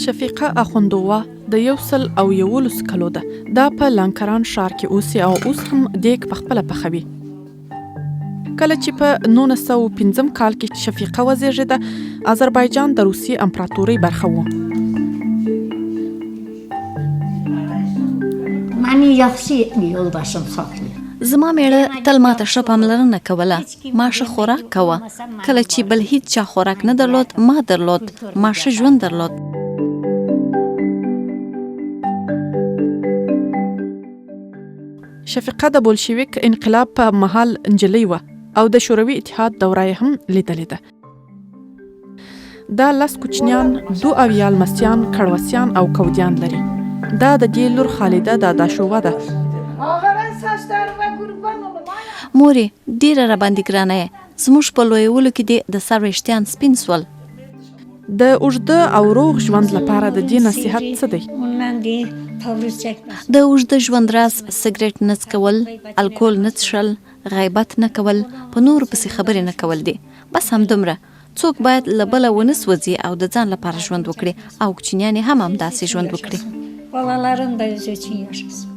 شفیقه اخوندووا د 111 کلو ده. دا په لانکران ښار کې اوسي او اوس هم دیګ پخپله پخوي. کله چې په 1905 کال کې شفیقه وزیږېده، آذربایجان د روسیې امپراتورۍ برخه و. من yaxşı yoldaşım saxlayır. زما میړه تل ماته ښه پاملرنه کوله. ما ښه خوراک کوه. کله چې بل هیڅ چا خوراک نه درلود، ما درلود. ما ښه ژوند درلود. شفیقه د بولشویک انقلاب په مهال نجلۍ وه او د شوروي اتحاد دوره یې هم لیدلې ده. دا 10 کوچنیان، 2 لمسیان، کړوسیان او کودیان لري. دا د دې لور خالده داداشوه ده. مورې ډیره راباندې ګرانه یې. زموږ په لویولو کې دې د سر ویښتان سپین سول. د اوږده او روغ ژوند لپاره د دې نصیحت څه دی؟ د اوږده ژوند راز سګرټ نه څکول، الکول نه څښل، غیبت نه کول، په نورو پسې خبرې نه کول دي. بس همدومره. څوک باید له بله ونه سوځي او د ځان لپاره ژوند وکړي او کوچنیان یې هم همداسې ژوند وکړي. Balaların da özü için yaşasın.